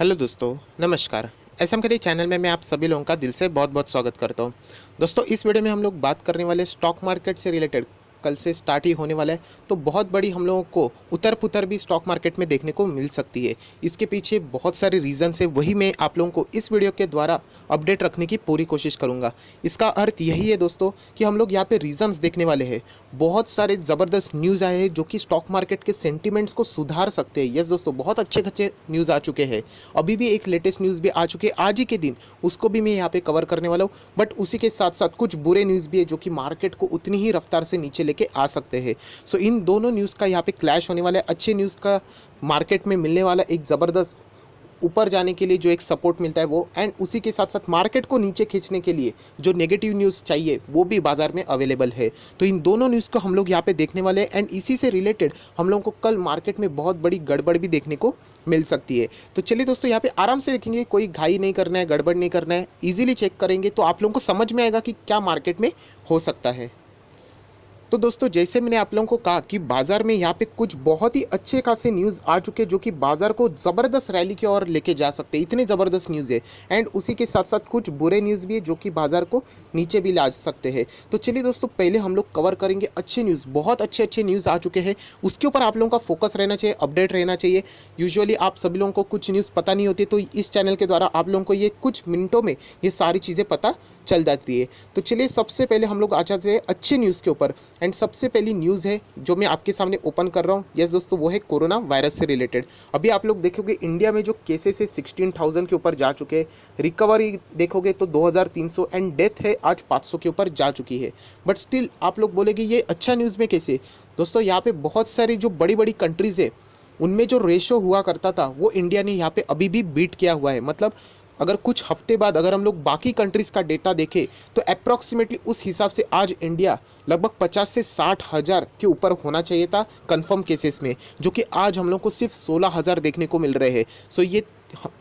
Hello दोस्तों, नमस्कार। SM करी चैनल में मैं आप सभी लोगों का दिल से बहुत बहुत स्वागत करता हूं। दोस्तों, इस वीडियो में हम लोग बात करने वाले स्टॉक मार्केट से रिलेटेड कल से स्टार्ट ही होने वाला है। तो बहुत बड़ी हम लोगों को उतर पुतर भी स्टॉक मार्केट में देखने को मिल सकती है। इसके पीछे बहुत सारे रीजंस है, वही मैं आप लोगों को इस वीडियो के द्वारा अपडेट रखने की पूरी कोशिश करूंगा। इसका अर्थ यही है दोस्तों कि हम लोग यहाँ पे रीजंस देखने वाले हैं। बहुत सारे ज़बरदस्त न्यूज़ आए हैं जो कि स्टॉक मार्केट के सेंटिमेंट्स को सुधार सकते हैं। यस दोस्तों, बहुत अच्छे अच्छे न्यूज़ आ चुके हैं। अभी भी एक लेटेस्ट न्यूज़ भी आ चुकी है आज ही के दिन, उसको भी मैं यहाँ पे कवर करने वाला हूँ। बट उसी के साथ साथ कुछ बुरे न्यूज़ भी है जो कि मार्केट को उतनी ही रफ्तार से नीचे लेके आ सकते हैं। सो इन दोनों न्यूज़ का यहाँ पे क्लैश होने वाला है। अच्छे न्यूज़ का मार्केट में मिलने वाला एक ज़बरदस्त ऊपर जाने के लिए जो एक सपोर्ट मिलता है वो, एंड उसी के साथ साथ मार्केट को नीचे खींचने के लिए जो नेगेटिव न्यूज़ चाहिए वो भी बाजार में अवेलेबल है। तो इन दोनों न्यूज़ को हम लोग यहाँ पे देखने वाले हैं, एंड इसी से रिलेटेड हम लोगों को कल मार्केट में बहुत बड़ी गड़बड़ भी देखने को मिल सकती है। तो चलिए दोस्तों, यहाँ पे आराम से देखेंगे, कोई घाई नहीं करना है, गड़बड़ नहीं करना है, ईजिली चेक करेंगे तो आप लोगों को समझ में आएगा कि क्या मार्केट में हो सकता है। तो दोस्तों, जैसे मैंने आप लोगों को कहा कि बाजार में यहाँ पे कुछ बहुत ही अच्छे खासे न्यूज़ आ चुके हैं जो कि बाजार को ज़बरदस्त रैली की ओर लेके जा सकते हैं। इतने ज़बरदस्त न्यूज़ है, एंड उसी के साथ साथ कुछ बुरे न्यूज़ भी है जो कि बाजार को नीचे भी ला सकते हैं। तो चलिए दोस्तों, पहले हम लोग कवर करेंगे अच्छे न्यूज़। बहुत अच्छे अच्छे न्यूज़ आ चुके हैं, उसके ऊपर आप लोगों का फोकस रहना चाहिए, अपडेट रहना चाहिए। यूजुअली आप सभी लोगों को कुछ न्यूज़ पता नहीं होती, तो इस चैनल के द्वारा आप लोगों को ये कुछ मिनटों में ये सारी चीज़ें पता चल जाती है। तो चलिए, सबसे पहले हम लोग आ जाते हैं अच्छे न्यूज़ के ऊपर। एंड सबसे पहली न्यूज़ है जो मैं आपके सामने ओपन कर रहा हूँ, यस दोस्तों, वो है कोरोना वायरस से रिलेटेड। अभी आप लोग देखोगे इंडिया में जो केसेस है 16,000 के ऊपर जा चुके हैं। रिकवरी देखोगे तो 2,300, एंड डेथ है आज 500 के ऊपर जा चुकी है। बट स्टिल आप लोग बोलेंगे ये अच्छा न्यूज़ में कैसे? दोस्तों, यहाँ पे बहुत सारी जो बड़ी बड़ी कंट्रीज़ है उनमें जो रेशो हुआ करता था वो इंडिया ने यहाँ पे अभी भी बीट किया हुआ है। मतलब अगर कुछ हफ्ते बाद अगर हम लोग बाकी कंट्रीज़ का डेटा देखें तो अप्रॉक्सीमेटली उस हिसाब से आज इंडिया लगभग 50 से 60,000 के ऊपर होना चाहिए था कंफर्म केसेस में, जो कि आज हम लोग को सिर्फ 16,000 देखने को मिल रहे हैं। सो ये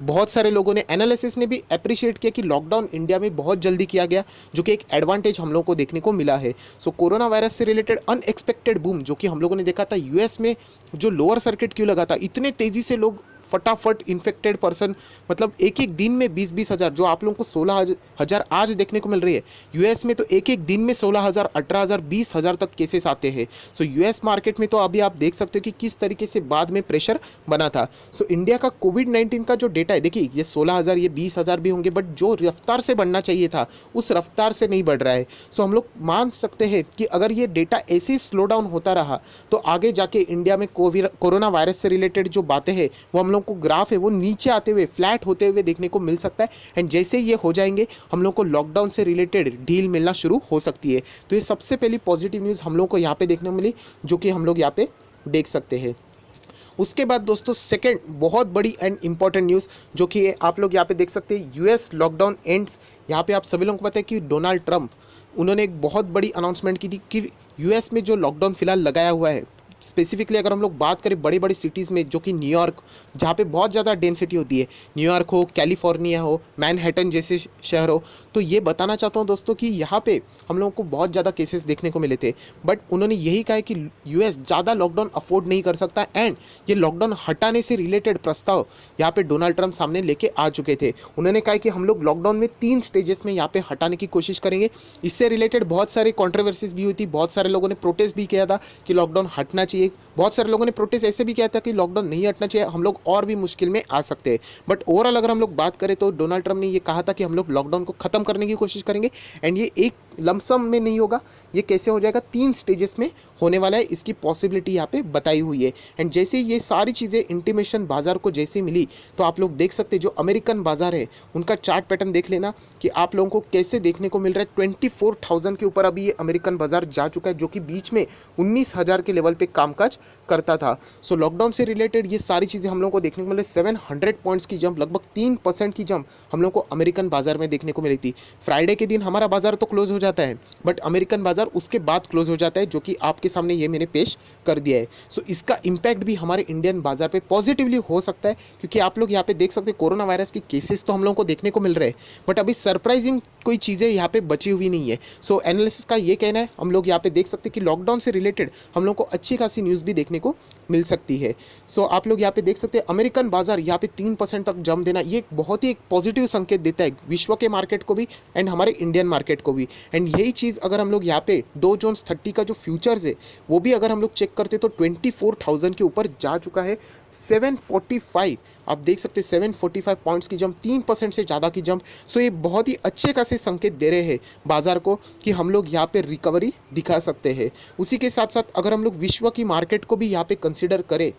बहुत सारे लोगों ने, एनालिसिस ने भी अप्रिशिएट किया कि लॉकडाउन इंडिया में बहुत जल्दी किया गया, जो कि एक एडवांटेज हम लोग को देखने को मिला है। सो कोरोना वायरस से रिलेटेड अनएक्सपेक्टेड बूम जो कि हम लोगों ने देखा था यूएस में, जो लोअर सर्किट क्यों लगा था, इतने तेज़ी से लोग फटाफट इन्फेक्टेड पर्सन, मतलब एक एक दिन में 20-20 हज़ार, जो आप लोगों को 16,000 आज देखने को मिल रही है, यूएस में तो एक एक दिन में 16,000, 18,000, 20,000 तक केसेस आते हैं। सो यूएस मार्केट में तो अभी आप देख सकते हो कि किस तरीके से बाद में प्रेशर बना था। सो इंडिया का कोविड-19 का जो डेटा है, देखिए ये 16,000, ये 20,000 भी होंगे, बट जो रफ्तार से बढ़ना चाहिए था उस रफ्तार से नहीं बढ़ रहा है। सो हम लोग मान सकते हैं कि अगर ये डेटा ऐसे ही स्लो डाउन होता रहा तो आगे जाके इंडिया में कोरोना वायरस से रिलेटेड जो बातें हैं वो हम लोग को ग्राफ है वो नीचे आते हुए, फ्लैट होते हुए देखने को मिल सकता है। एंड जैसे ये हो जाएंगे हम लोग को लॉकडाउन से रिलेटेड डील मिलना शुरू हो सकती है। तो ये सबसे पहली पॉजिटिव न्यूज़ हम लोग को यहाँ पे देखने को मिली, जो कि हम लोग यहाँ पे देख सकते हैं। उसके बाद दोस्तों, सेकंड बहुत बड़ी एंड इंपॉर्टेंट न्यूज़ जो कि आप लोग यहाँ पे देख सकते हैं, यूएस लॉकडाउन एंड्स। यहाँ पे आप सभी लोगों को पता है कि डोनाल्ड ट्रंप, उन्होंने एक बहुत बड़ी अनाउंसमेंट की थी कि यूएस में जो लॉकडाउन फिलहाल लगाया हुआ है, स्पेसिफिकली अगर हम लोग बात करें बड़ी बड़ी सिटीज़ में, जो कि न्यूयॉर्क, जहाँ पे बहुत ज़्यादा डेंसिटी होती है, न्यूयॉर्क हो, कैलिफोर्निया हो, मैनहट्टन जैसे शहर हो, तो ये बताना चाहता हूँ दोस्तों कि यहाँ पे हम लोगों को बहुत ज़्यादा केसेस देखने को मिले थे। बट उन्होंने यही कहा है कि यूएस ज़्यादा लॉकडाउन अफोर्ड नहीं कर सकता, एंड ये लॉकडाउन हटाने से रिलेटेड प्रस्ताव यहाँ पे डोनाल्ड ट्रंप सामने लेके आ चुके थे। उन्होंने कहा कि हम लोग लॉकडाउन में 3 स्टेजेस में यहाँ पे हटाने की कोशिश करेंगे। इससे रिलेटेड बहुत सारी कॉन्ट्रोवर्सीज भी हुई थी, बहुत सारे लोगों ने प्रोटेस्ट भी किया था कि लॉकडाउन हटना चाहिए। बहुत सारे लोगों ने प्रोटेस्ट ऐसे भी किया था कि लॉकडाउन नहीं हटना चाहिए, हम लोग और भी मुश्किल में आ सकते हैं। बट ओवरऑल अगर हम लोग बात करें तो डोनाल्ड ट्रंप ने ये कहा था कि हम लोग लॉकडाउन को ख़त्म करने की कोशिश करेंगे, एंड ये एक लमसम में नहीं होगा, ये कैसे हो जाएगा, 3 स्टेजेस में होने वाला है, इसकी पॉसिबिलिटी यहाँ पे बताई हुई है। एंड जैसे ये सारी चीज़ें इंटीमेशन बाजार को जैसे मिली, तो आप लोग देख सकते हैं जो अमेरिकन बाजार है उनका चार्ट पैटर्न देख लेना कि आप लोगों को कैसे देखने को मिल रहा है। 24,000 के ऊपर अभी ये अमेरिकन बाजार जा चुका है, जो कि बीच में 19,000 के लेवल पे कामकाज करता था। सो लॉकडाउन से रिलेटेड ये सारी चीज़ें हम लोगों को देखने को मिले। 700 पॉइंट्स की जंप, लगभग 3% की जंप हम लोग को अमेरिकन बाजार में देखने को मिली थी। फ्राइडे के दिन हमारा बाजार तो क्लोज हो जाता जाता है, बट अमेरिकन बाजार उसके बाद क्लोज हो जाता है, जो कि आपके सामने ये मैंने पेश कर दिया है। सो इसका इम्पैक्ट भी हमारे इंडियन बाजार पे पॉजिटिवली हो सकता है, क्योंकि आप लोग यहाँ पे देख सकते हैं कोरोना वायरस के केसेस तो हम लोगों को देखने को मिल रहे हैं, बट अभी सरप्राइजिंग कोई चीज़ें यहाँ पे बची हुई नहीं है। सो एनालिसिस का ये कहना है, हम लोग यहाँ पे देख सकते हैं कि लॉकडाउन से रिलेटेड हम लोग को अच्छी खासी न्यूज़ भी देखने को मिल सकती है। सो आप लोग यहाँ पे देख सकते हैं अमेरिकन बाजार यहाँ पे 3% तक जंप देना, ये बहुत ही एक पॉजिटिव संकेत देता है विश्व के मार्केट को भी एंड हमारे इंडियन मार्केट को भी। एंड यही चीज़ अगर हम लोग यहाँ पे डो जोन्स 30 का जो फ्यूचर्स है वो भी अगर हम लोग चेक करते तो 24,000 के ऊपर जा चुका है। 745 आप देख सकते हैं, 745 पॉइंट्स की जंप, 3% से ज़्यादा की जंप। सो ये बहुत ही अच्छे खासे संकेत दे रहे हैं बाजार को कि हम लोग यहाँ पे रिकवरी दिखा सकते हैं। उसी के साथ साथ अगर हम लोग विश्व की मार्केट को भी यहाँ पे कंसिडर करें,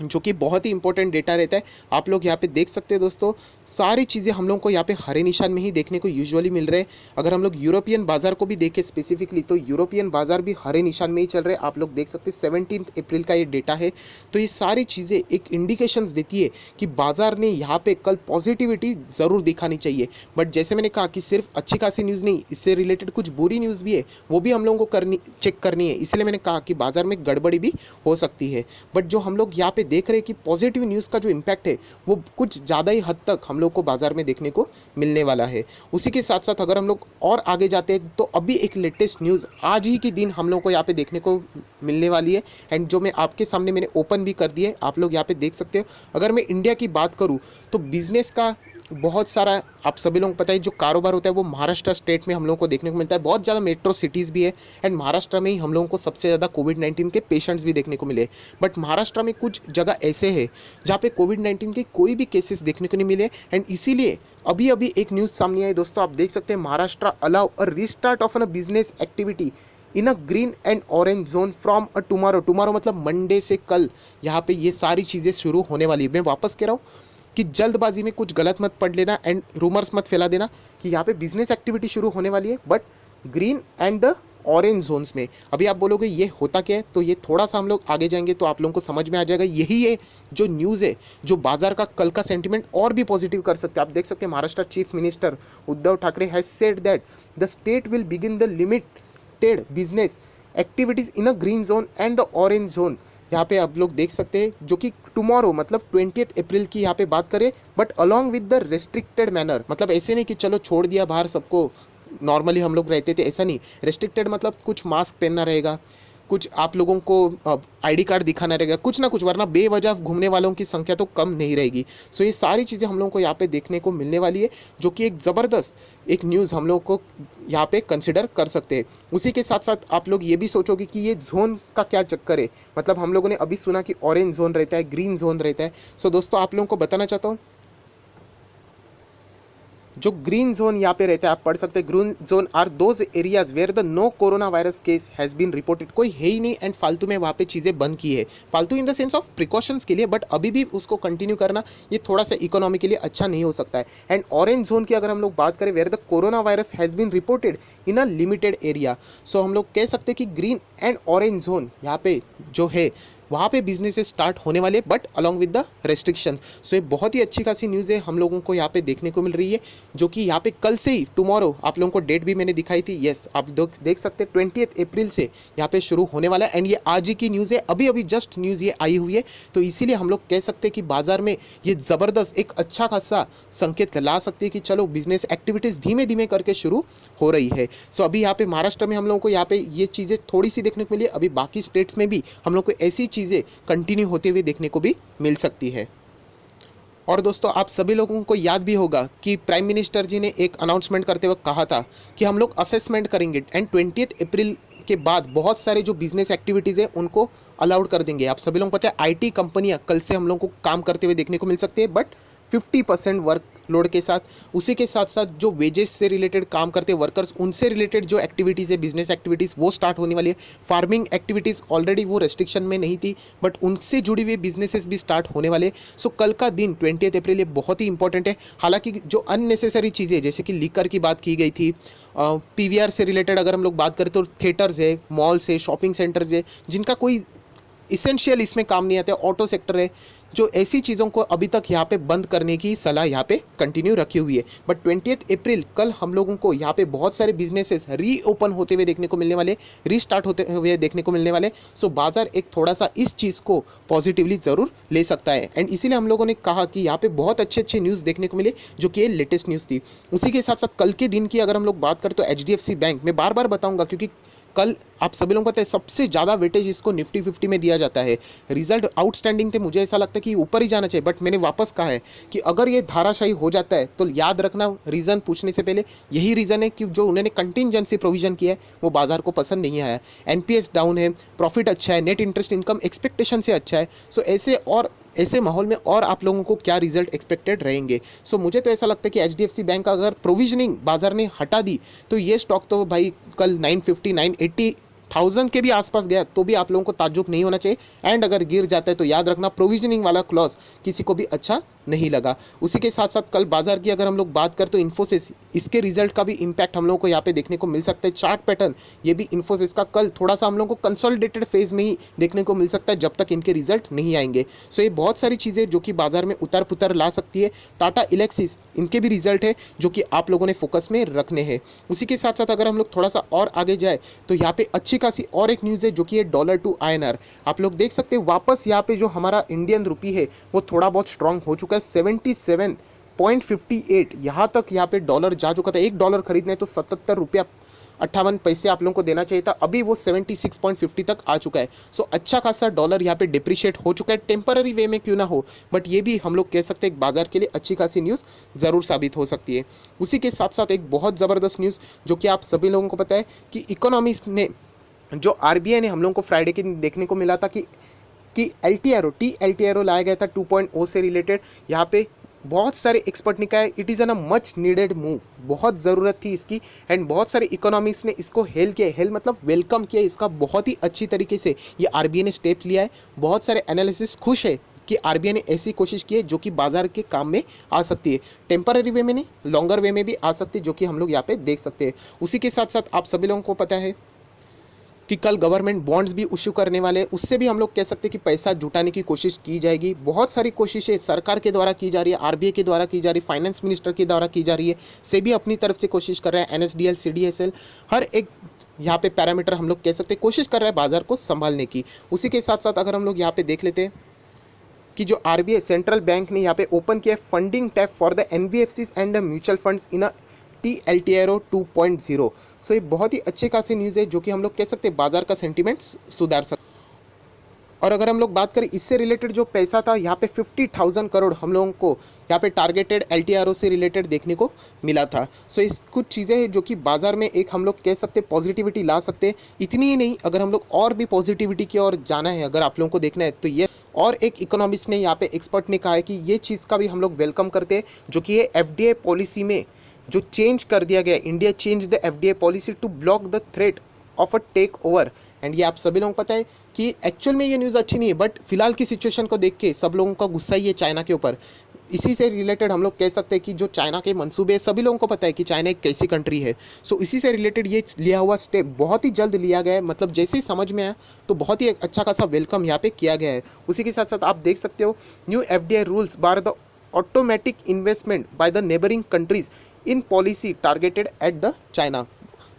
जो कि बहुत ही इंपॉर्टेंट डेटा रहता है, आप लोग यहाँ पे देख सकते हैं दोस्तों, सारी चीज़ें हम लोग को यहाँ पे हरे निशान में ही देखने को यूजुअली मिल रहे हैं। अगर हम लोग यूरोपियन बाजार को भी देखें स्पेसिफिकली, तो यूरोपियन बाजार भी हरे निशान में ही चल रहे हैं। आप लोग देख सकते हैं 17 अप्रैल का ये डेटा है। तो ये सारी चीज़ें एक इंडिकेशंस देती है कि बाजार ने यहाँ पे कल पॉजिटिविटी ज़रूर दिखानी चाहिए। बट जैसे मैंने कहा कि सिर्फ अच्छी खासी न्यूज़ नहीं, इससे रिलेटेड कुछ बुरी न्यूज़ भी है, वो भी हम लोगों को चेक करनी है। इसलिए मैंने कहा कि बाजार में गड़बड़ी भी हो सकती है। बट जो हम लोग यहाँ पे देख रहे हैं कि पॉजिटिव न्यूज़ का जो इम्पैक्ट है वो कुछ ज़्यादा ही हद तक हम लोग को बाजार में देखने को मिलने वाला है। उसी के साथ साथ अगर हम लोग और आगे जाते हैं तो अभी एक लेटेस्ट न्यूज़ आज ही के दिन हम लोग को यहाँ पे देखने को मिलने वाली है, एंड जो मैं आपके सामने मैंने ओपन भी कर दिया है, आप लोग यहाँ पे देख सकते हो। अगर मैं इंडिया की बात करूँ तो बिजनेस का बहुत सारा, आप सभी लोगों को पता है, जो कारोबार होता है वो महाराष्ट्र स्टेट में हम लोगों को देखने को मिलता है। बहुत ज़्यादा मेट्रो सिटीज़ भी है, एंड महाराष्ट्र में ही हम लोगों को सबसे ज़्यादा कोविड-19 के पेशेंट्स भी देखने को मिले। बट महाराष्ट्र में कुछ जगह ऐसे है जहाँ पे कोविड-19 के कोई भी केसेस देखने को नहीं मिले, एंड इसीलिए अभी अभी एक न्यूज़ सामने आई दोस्तों, आप देख सकते हैं, Maharashtra allow a restart of a business activity in a green and orange zone from a tomorrow मतलब मंडे से कल यहाँ पे ये सारी चीज़ें शुरू होने वाली है। मैं वापस कह रहा हूँ कि जल्दबाजी में कुछ गलत मत पढ़ लेना एंड रूमर्स मत फैला देना कि यहाँ पे बिजनेस एक्टिविटी शुरू होने वाली है, but green and the orange zones में। अभी आप बोलोगे ये होता क्या है, तो ये थोड़ा सा हम लोग आगे जाएंगे तो आप लोगों को समझ में आ जाएगा। यही है जो न्यूज़ है जो बाजार का कल का सेंटिमेंट और भी पॉजिटिव कर सकते हैं। आप देख सकते हैं Maharashtra chief minister Uddhav Thackeray has said that the state will begin the limited business activities in a green zone and the orange zone. यहाँ पे आप लोग देख सकते हैं, जो कि टुमारो मतलब 20 अप्रैल की यहाँ पे बात करें, but along with the restricted manner. मतलब ऐसे नहीं कि चलो छोड़ दिया बाहर सबको, नॉर्मली हम लोग रहते थे, ऐसा नहीं। रेस्ट्रिक्टेड मतलब कुछ मास्क पहनना रहेगा, कुछ आप लोगों को आईडी कार्ड दिखाना रहेगा, कुछ ना कुछ, वरना बेवजह घूमने वालों की संख्या तो कम नहीं रहेगी। सो ये सारी चीज़ें हम लोगों को यहाँ पे देखने को मिलने वाली है, जो कि एक ज़बरदस्त एक न्यूज़ हम लोग को यहाँ पे कंसिडर कर सकते हैं। उसी के साथ साथ आप लोग ये भी सोचोगे कि ये जोन का क्या चक्कर है। मतलब हम लोगों ने अभी सुना कि ऑरेंज जोन रहता है, ग्रीन जोन रहता है। सो दोस्तों आप लोगों को बताना चाहता हूँ, जो ग्रीन जोन यहाँ पे रहता है, आप पढ़ सकते हैं, green zone are those areas where the no corona virus case has been reported. कोई है ही नहीं एंड फालतू में वहाँ पे चीज़ें बंद की है, फालतू in the sense of precautions के लिए, बट अभी भी उसको कंटिन्यू करना ये थोड़ा सा इकोनॉमी के लिए अच्छा नहीं हो सकता है। एंड ऑरेंज जोन की अगर हम लोग बात करें, where the corona virus has been reported in a limited area. So हम लोग कह सकते हैं कि ग्रीन एंड ऑरेंज जोन यहाँ पे जो है वहाँ पे बिजनेस स्टार्ट होने वाले, but along with the restriction. So ये बहुत ही अच्छी खासी न्यूज़ है हम लोगों को यहाँ पे देखने को मिल रही है, जो कि यहाँ पे कल से ही टुमारो, आप लोगों को डेट भी मैंने दिखाई थी, यस आप देख सकते हैं 20 अप्रैल से यहाँ पे शुरू होने वाला है। एंड ये आज ही की न्यूज़ है, अभी अभी जस्ट न्यूज़ ये आई हुई है। तो इसीलिए हम लोग कह सकते हैं कि बाजार में ये ज़बरदस्त एक अच्छा खासा संकेत ला सकती है कि चलो बिजनेस एक्टिविटीज़ धीमे धीमे करके शुरू हो रही है। सो अभी यहाँ पे महाराष्ट्र में हम लोगों को यहाँ पे ये चीज़ें थोड़ी सी देखने को मिली, अभी बाकी स्टेट्स में भी हम लोग को ऐसी चीज़ें कंटिन्यू होते हुए देखने को भी मिल सकती है। और दोस्तों आप सभी लोगों को याद भी होगा कि प्राइम मिनिस्टर जी ने एक अनाउंसमेंट करते वक्त कहा था कि हम लोग असेसमेंट करेंगे एंड 20 अप्रैल के बाद बहुत सारे जो बिजनेस एक्टिविटीज़ हैं उनको अलाउड कर देंगे। आप सभी लोगों को पता है आईटी कंपनियां कल से हम लोगों को काम करते हुए देखने को मिल सकती है, बट 50% वर्क लोड के साथ। उसी के साथ साथ जो वेजेस से रिलेटेड काम करते हैं वर्कर्स, उनसे रिलेटेड जो एक्टिविटीज़ है बिजनेस एक्टिविटीज़ वो स्टार्ट होने वाली है। फार्मिंग एक्टिविटीज़ ऑलरेडी वो रेस्ट्रिक्शन में नहीं थी, बट उनसे जुड़ी हुई बिजनेसेस भी स्टार्ट होने वाले। सो कल का दिन 20 अप्रैल ये बहुत ही इंपॉर्टेंट है। हालांकि जो अननेसेसरी चीज़ें जैसे कि लीकर की बात की गई थी, पीवीआर से रिलेटेड अगर हम लोग बात करें तो थिएटर्स है, मॉल्स है, शॉपिंग सेंटर्स है, जिनका कोई इसेंशियल इसमें काम नहीं आते, ऑटो सेक्टर है, जो ऐसी चीज़ों को अभी तक यहाँ पे बंद करने की सलाह यहाँ पे कंटिन्यू रखी हुई है। बट 20 अप्रैल कल हम लोगों को यहाँ पे बहुत सारे बिजनेसेस रीओपन होते हुए देखने को मिलने वाले, रीस्टार्ट होते हुए देखने को मिलने वाले। सो बाजार एक थोड़ा सा इस चीज़ को पॉजिटिवली ज़रूर ले सकता है, एंड इसीलिए हम लोगों ने कहा कि यहाँ पे बहुत अच्छे अच्छे न्यूज़ देखने को मिले, जो कि ये लेटेस्ट न्यूज़ थी। उसी के साथ साथ कल के दिन की अगर हम लोग बात करें तो HDFC बैंक, मैं बार बार बताऊंगा क्योंकि कल आप सभी लोगों को पता है सबसे ज़्यादा वेटेज इसको निफ्टी 50 में दिया जाता है। रिजल्ट आउटस्टैंडिंग थे, मुझे ऐसा लगता है कि ऊपर ही जाना चाहिए, बट मैंने वापस कहा है कि अगर ये धाराशाही हो जाता है तो याद रखना, रीज़न पूछने से पहले यही रीज़न है कि जो उन्होंने कंटिंजेंसी प्रोविजन किया है वो बाजार को पसंद नहीं आया। NPS डाउन है, प्रॉफिट अच्छा है, नेट इंटरेस्ट इनकम एक्सपेक्टेशन से अच्छा है। सो ऐसे माहौल में और आप लोगों को क्या रिजल्ट एक्सपेक्टेड रहेंगे। सो मुझे तो ऐसा लगता है कि HDFC बैंक का अगर प्रोविजनिंग बाजार ने हटा दी तो ये स्टॉक तो भाई कल 950 980 1000 के भी आसपास गया तो भी आप लोगों को ताज्जुब नहीं होना चाहिए। एंड अगर गिर जाता है तो याद रखना प्रोविजनिंग वाला क्लॉज किसी को भी अच्छा नहीं लगा। उसी के साथ साथ कल बाजार की अगर हम लोग बात करें तो इन्फोसिस, इसके रिजल्ट का भी इम्पैक्ट हम लोगों को यहाँ पे देखने को मिल सकता है। चार्ट पैटर्न ये भी इन्फोसिस का कल थोड़ा सा हम लोगों को कंसोलिडेटेड फेज में ही देखने को मिल सकता है जब तक इनके रिजल्ट नहीं आएंगे। सो ये बहुत सारी चीज़ें जो कि बाजार में उतार पुतार ला सकती है। टाटा इलेक्सिस, इनके भी रिजल्ट है जो कि आप लोगों ने फोकस में रखने हैं। उसी के साथ साथ अगर हम लोग थोड़ा सा और आगे जाए तो यहाँ पे अच्छी खासी और एक न्यूज़ है जो कि है डॉलर टू INR। आप लोग देख सकते हैं वापस यहाँ पे जो हमारा इंडियन रुपी है वो थोड़ा बहुत स्ट्रांग हो चुका है। 77.58 यहाँ तक यहाँ पे डॉलर जा चुका था। $1 खरीदने तो 77 रुपया 58 पैसे आप लोगों को देना चाहिए था, अभी वो 76.50 तक आ चुका है। सो अच्छा खासा डॉलर यहाँ पे डिप्रिशिएट हो चुका है, टेम्पररी वे में क्यों ना हो, बट ये भी हम लोग कह सकते हैं बाजार के लिए अच्छी खासी न्यूज़ ज़रूर साबित हो सकती है। उसी के साथ साथ एक बहुत ज़बरदस्त न्यूज़ जो कि आप सभी लोगों को पता है कि इकोनॉमिस्ट ने, जो RBI ने हम लोगों को फ्राइडे के दिन देखने को मिला था कि LTRO लाया गया था 2.0 से रिलेटेड। यहाँ पे बहुत सारे एक्सपर्ट ने कहा है it is an a much needed move, बहुत ज़रूरत थी इसकी। एंड बहुत सारे इकोनॉमिस्ट ने इसको हेल मतलब वेलकम किया इसका, बहुत ही अच्छी तरीके से ये RBI ने स्टेप लिया है। बहुत सारे एनालिसिस खुश है कि RBI ने ऐसी कोशिश की है जो कि बाजार के काम में आ सकती है, टेम्पररी वे में नहीं, लॉन्गर वे में भी आ सकती है, जो कि हम लोग यहाँ पे देख सकते हैं। उसी के साथ साथ आप सभी लोगों को पता है कि कल गवर्नमेंट बॉन्ड्स भी इशू करने वाले हैं, उससे भी हम लोग कह सकते हैं कि पैसा जुटाने की कोशिश की जाएगी। बहुत सारी कोशिशें सरकार के द्वारा की जा रही है, RBI के द्वारा की जा रही है, फाइनेंस मिनिस्टर के द्वारा की जा रही है, सेबी अपनी तरफ से कोशिश कर रहा है, NSDL CDSL हर एक यहाँ पे पैरामीटर हम लोग कह सकते हैं कोशिश कर रहा है बाजार को संभालने की। उसी के साथ साथ अगर हम लोग यहाँ पे देख लेते हैं कि जो RBI सेंट्रल बैंक ने यहाँ पे ओपन किया funding tap for the NBFCs and mutual funds in a TLTRO 2.0। सो ये बहुत ही अच्छे खासी न्यूज़ है जो कि हम लोग कह सकते हैं बाजार का सेंटीमेंट सुधार सकते। और अगर हम लोग बात करें इससे रिलेटेड जो पैसा था यहाँ पे 50,000 करोड़ हम लोगों को यहाँ पे टारगेटेड LTRO से रिलेटेड देखने को मिला था। सो इस कुछ चीज़ें हैं जो कि बाज़ार में एक हम लोग कह सकते हैं पॉजिटिविटी ला सकते हैं। इतनी ही नहीं, अगर हम लोग और भी पॉजिटिविटी की ओर जाना है, अगर आप लोगों को देखना है तो ये और एक इकोनॉमिस्ट ने यहाँ पे एक्सपर्ट ने कहा है कि ये चीज़ का भी हम लोग वेलकम करते हैं, जो कि ये FDI पॉलिसी में जो चेंज कर दिया गया, India change the FDI policy to block the threat of a take over. एंड ये आप सभी लोगों को पता है कि एक्चुअल में ये न्यूज़ अच्छी नहीं है, बट फिलहाल की सिचुएशन को देख के सब लोगों का गुस्सा ही है चाइना के ऊपर। इसी से रिलेटेड हम लोग कह सकते हैं कि जो चाइना के मंसूबे, सभी लोगों को पता है कि चाइना एक कैसी कंट्री है। सो इसी से रिलेटेड ये लिया हुआ स्टेप बहुत ही जल्द लिया गया है, मतलब जैसे ही समझ में आया तो बहुत ही अच्छा खासा वेलकम यहाँ पे किया गया है। उसी के साथ साथ आप देख सकते हो new FDI rules bar the automatic investment by the neighbouring countries in policy targeted at the China.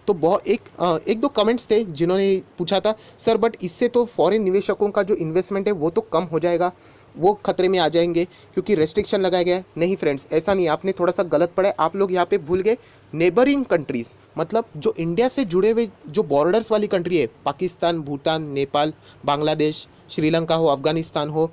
तो बहुत एक दो कमेंट्स थे जिन्होंने पूछा था सर बट इससे तो फॉरेन निवेशकों का जो इन्वेस्टमेंट है वो तो कम हो जाएगा, वो खतरे में आ जाएंगे क्योंकि रेस्ट्रिक्शन लगाया गया है। नहीं फ्रेंड्स, ऐसा नहीं, आपने थोड़ा सा गलत पढ़ा है। आप लोग यहाँ पे भूल गए नेबरिंग कंट्रीज़, मतलब जो इंडिया से जुड़े हुए जो बॉर्डर्स वाली कंट्री है, पाकिस्तान, भूटान, नेपाल, बांग्लादेश, श्रीलंका हो, अफगानिस्तान हो,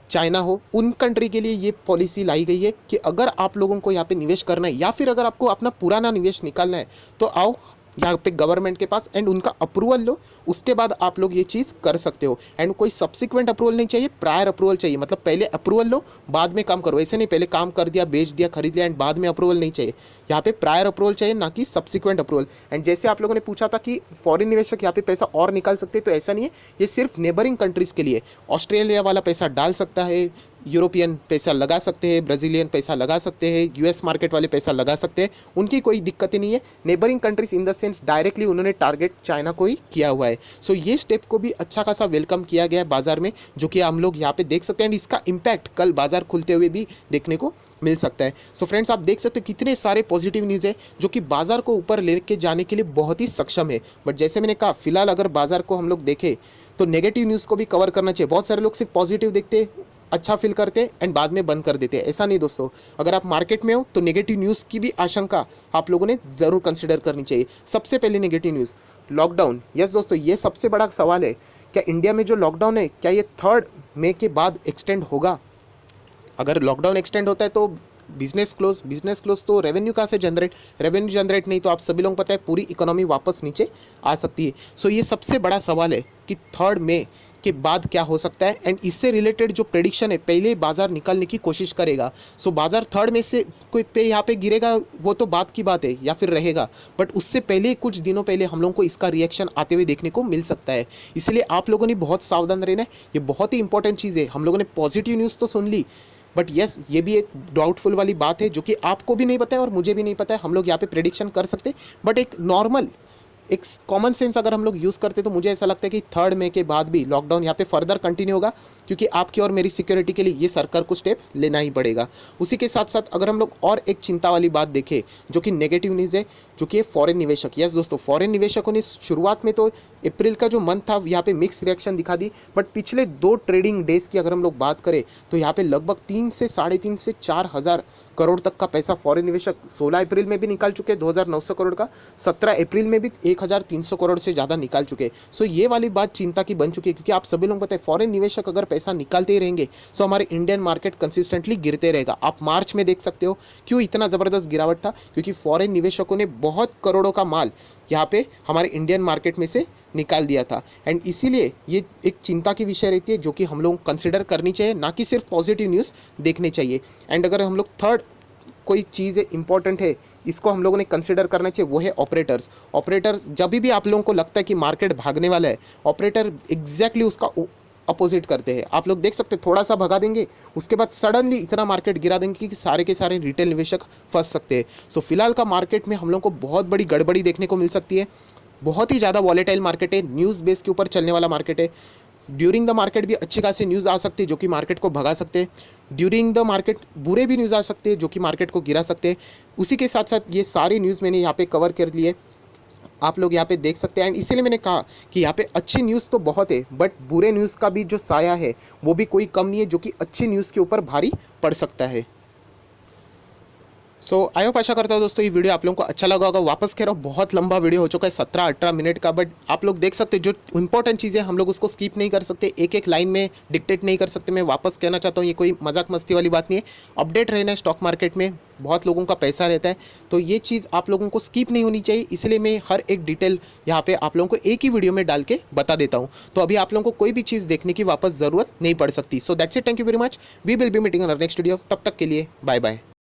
चाइना हो, उन कंट्री के लिए ये पॉलिसी लाई गई है कि अगर आप लोगों को यहाँ पे निवेश करना है या फिर अगर आपको अपना पुराना निवेश निकालना है तो आओ यहाँ पे गवर्नमेंट के पास एंड उनका अप्रूवल लो, उसके बाद आप लोग ये चीज़ कर सकते हो। एंड कोई सब्सिक्वेंट अप्रूवल नहीं चाहिए, प्रायर अप्रूवल चाहिए, मतलब पहले अप्रूवल लो बाद में काम करो। ऐसे नहीं पहले काम कर दिया, बेच दिया, खरीद लिया एंड बाद में अप्रूवल नहीं चाहिए। यहाँ पे प्रायर अप्रूवल चाहिए, ना कि सब्सिक्वेंट अप्रूवल। एंड जैसे आप लोगों ने पूछा था कि फॉरेन निवेशक यहाँ पे पैसा और निकाल सकते हैं, तो ऐसा नहीं है, ये सिर्फ नेबरिंग कंट्रीज़ के लिए। ऑस्ट्रेलिया वाला पैसा डाल सकता है, यूरोपियन पैसा लगा सकते हैं, ब्राज़ीलियन पैसा लगा सकते हैं, यूएस मार्केट वाले पैसा लगा सकते हैं, उनकी कोई दिक्कत ही नहीं है। Neighbouring countries in the sense directly उन्होंने टारगेट चाइना को ही किया हुआ है। सो ये स्टेप को भी अच्छा खासा वेलकम किया गया है बाजार में, जो कि हम लोग यहाँ पे देख सकते हैं एंड इसका इम्पैक्ट कल बाजार खुलते हुए भी देखने को मिल सकता है। सो फ्रेंड्स, आप देख सकते हो कितने सारे पॉजिटिव न्यूज़ है जो कि बाजार को ऊपर लेके जाने के लिए बहुत ही सक्षम है। बट जैसे मैंने कहा, फिलहाल अगर बाजार को हम लोग देखें तो नेगेटिव न्यूज़ को भी कवर करना चाहिए। बहुत सारे लोग सिर्फ पॉजिटिव देखते, अच्छा फील करते एंड बाद में बंद कर देते हैं। ऐसा नहीं दोस्तों, अगर आप मार्केट में हो तो नेगेटिव न्यूज़ की भी आशंका आप लोगों ने ज़रूर कंसिडर करनी चाहिए। सबसे पहले नेगेटिव न्यूज़, लॉकडाउन। यस दोस्तों, ये सबसे बड़ा सवाल है। क्या इंडिया में जो लॉकडाउन है, क्या ये 3 मई के बाद एक्सटेंड होगा? अगर लॉकडाउन एक्सटेंड होता है तो बिजनेस क्लोज तो रेवेन्यू कहाँ से रेवेन्यू जनरेट नहीं तो आप सभी लोगों को पता है पूरी इकोनॉमी वापस नीचे आ सकती है। सो ये सबसे बड़ा सवाल है कि 3 मई के बाद क्या हो सकता है एंड इससे रिलेटेड जो प्रेडिक्शन है पहले ही बाजार निकालने की कोशिश करेगा। सो बाजार 3 मई से कोई पे यहाँ पे गिरेगा वो तो बात की बात है या फिर रहेगा, बट उससे पहले कुछ दिनों पहले हम लोगों को इसका रिएक्शन आते हुए देखने को मिल सकता है। इसलिए आप लोगों ने बहुत सावधान रहना है। ये बहुत ही इंपॉर्टेंट चीज़ है। हम लोगों ने पॉजिटिव न्यूज़ तो सुन ली, बट यस ये भी एक डाउटफुल वाली बात है जो कि आपको भी नहीं पता है और मुझे भी नहीं पता है। हम लोग यहाँ पे प्रेडिक्शन कर सकते हैं, बट एक नॉर्मल एक कॉमन सेंस अगर हम लोग यूज़ करते तो मुझे ऐसा लगता है कि 3 मई के बाद भी लॉकडाउन यहाँ पे फर्दर कंटिन्यू होगा, क्योंकि आपकी और मेरी सिक्योरिटी के लिए ये सरकार को स्टेप लेना ही पड़ेगा। उसी के साथ साथ अगर हम लोग और एक चिंता वाली बात देखें जो कि नेगेटिव न्यूज़ है, जो कि फॉरेन निवेशक। यस दोस्तों, फॉरेन निवेशकों ने शुरुआत में तो अप्रैल का जो मंथ था यहाँ पे मिक्स रिएक्शन दिखा दी, बट पिछले 2 ट्रेडिंग डेज़ की अगर हम लोग बात करें तो यहाँ पे लगभग 3 से 3.5 से 4 हज़ार करोड़ तक का पैसा फॉरेन निवेशक 16 अप्रैल में भी निकाल चुके हैं 2,900 करोड़ का, 17 अप्रैल में भी 1,300 करोड़ से ज़्यादा निकाल चुके हैं। सो ये वाली बात चिंता की बन चुकी है, क्योंकि आप सभी लोग पता है फॉरेन निवेशक अगर पैसा निकालते ही रहेंगे सो हमारे इंडियन मार्केट कंसिस्टेंटली गिरते रहेगा। आप मार्च में देख सकते हो क्यों इतना ज़बरदस्त गिरावट था, क्योंकि फॉरेन निवेशकों ने बहुत करोड़ों का माल यहाँ पे हमारे इंडियन मार्केट में से निकाल दिया था। एंड इसीलिए ये एक चिंता की विषय रहती है जो कि हम लोग कंसिडर करनी चाहिए, ना कि सिर्फ पॉजिटिव न्यूज़ देखने चाहिए। एंड अगर हम लोग थर्ड कोई चीज़ इंपॉर्टेंट है इसको हम लोगों ने कंसिडर करना चाहिए, वो है ऑपरेटर्स। जब भी आप लोगों को लगता है कि मार्केट भागने वाला है, ऑपरेटर एग्जैक्टली उसका अपोजिट करते हैं। आप लोग देख सकते हैं थोड़ा सा भगा देंगे, उसके बाद सडनली इतना मार्केट गिरा देंगे कि सारे के सारे रिटेल निवेशक फंस सकते हैं। सो फिलहाल का मार्केट में हम लोग को बहुत बड़ी गड़बड़ी देखने को मिल सकती है। बहुत ही ज़्यादा वॉलेटाइल मार्केट है, न्यूज़ बेस के ऊपर चलने वाला मार्केट है। ड्यूरिंग द मार्केट भी अच्छी खासी न्यूज़ आ सकती है जो कि मार्केट को भगा सकते हैं, ड्यूरिंग द मार्केट बुरे भी न्यूज़ आ सकते हैं जो कि मार्केट को गिरा सकते हैं। उसी के साथ साथ ये सारी न्यूज़ मैंने यहाँ पे कवर कर लिए, आप लोग यहाँ पे देख सकते हैं। एंड इसीलिए मैंने कहा कि यहाँ पे अच्छी न्यूज़ तो बहुत है, बट बुरे न्यूज़ का भी जो साया है वो भी कोई कम नहीं है, जो कि अच्छी न्यूज़ के ऊपर भारी पड़ सकता है। सो आई होप, आशा करता हूँ दोस्तों ये वीडियो आप लोगों को अच्छा लगा होगा। वापस कह रहा हूँ बहुत लंबा वीडियो हो चुका है 17-18 मिनट का, बट आप लोग देख सकते हैं जो इंपॉर्टेंट चीज़ें हम लोग उसको स्किप नहीं कर सकते, एक एक लाइन में डिक्टेट नहीं कर सकते। मैं वापस कहना चाहता हूँ ये कोई मजाक मस्ती वाली बात नहीं है। अपडेट रहना है स्टॉक मार्केट में, बहुत लोगों का पैसा रहता है, तो ये चीज़ आप लोगों को स्किप नहीं होनी चाहिए। इसलिए मैं हर एक डिटेल यहाँ पे आप लोगों को एक ही वीडियो में डाल के बता देता हूँ। तो अभी आप लोगों को कोई भी चीज़ देखने की वापस ज़रूरत नहीं पड़ सकती। So that's it, thank you very much, we will be meeting on our next video. तब तक के लिए बाय बाय।